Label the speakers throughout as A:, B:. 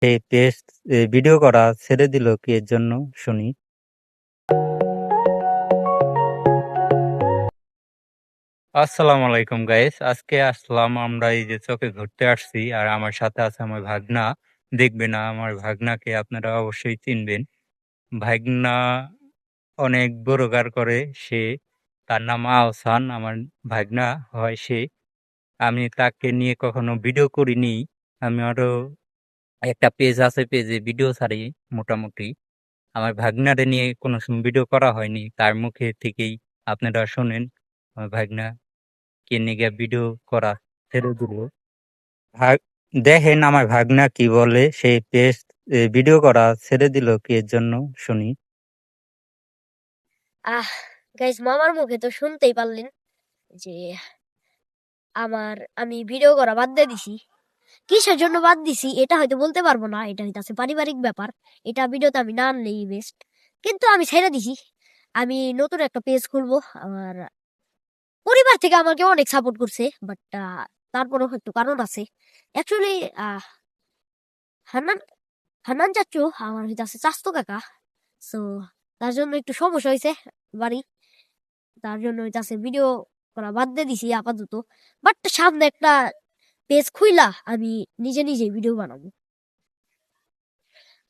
A: সেই page video করা ছেড়ে দিল কি এর জন্য শুনি। আসসালামু আলাইকুম গাইস, আজকে আসলাম আমরা এই যে চকে ঘুরতে আসছি আর আমার সাথে আছে আমার ভাগনা। দেখবেন আমার ভাগনাকে আপনারা অবশ্যই চিনবেন। ভাগনা অনেক বড়কার করে সে, তার নাম আহসান, আমার ভাগনা হয় সে। আমি তাকে নিয়ে কখনো ভিডিও করিনি। আমি আরো একটা পেজ আছে, পেজে ভিডিও ছাড়ি মোটামুটি। আমার ভাগনারে নিয়ে কোনো সময় ভিডিও করা হয়নি, তার মুখে থেকেই আপনারা শোনেন আমার ভাগনা কে নিয়ে ভিডিও করা ছেড়ে দিল। ভাগ দেখেন আমার ভাগনা কি বলে, সেই পেজ ভিডিও করা ছেড়ে দিল কি এর জন্য শুনি।
B: আহ গাইস, মামার মুখে তো শুনতেই পারলেন যে আমি ভিডিও করা বাদ দিয়ে দিছি। কিসের জন্য বাদ দিছি এটা হয়তো বলতে পারবো না, এটা হইতাছে পারিবারিক ব্যাপার। এটা ভিডিওতে আমি না আনলেই বেস্ট, কিন্তু আমি ছেড়ে দিছি। আমি নতুন একটা পেজ খুলবো। আমার পরিবার থেকে আমাকে অনেক সাপোর্ট করছে, বাট তারপরও একটু কারণ আছে। অ্যাকচুয়ালি হান্নান হান্নান চাচ্চু আমার হইতাছে চাস্তো কাকা। সো তার জন্য একটু সমস্যা হয়েছে বাড়ি। তার জন্য হইতাছে ভিডিও করা বাদ দিয়ে দিছি আপাতত। বাট সামনে একটা পেজ খুইলা আমি নিজে নিজে ভিডিও বানাবো।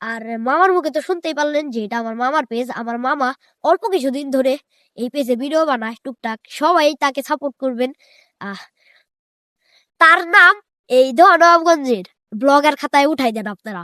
B: আর মামার মুখে তো শুনতেই পারলেন যে এটা আমার মামার পেজ। আমার মামা অল্প কিছুদিন ধরে এই পেজে ভিডিও বানায় টুকটাক, সবাই তাকে সাপোর্ট করবেন। আহ তার নাম এই নবাবগঞ্জের ব্লগার খাতায় উঠাই দেন আপনারা।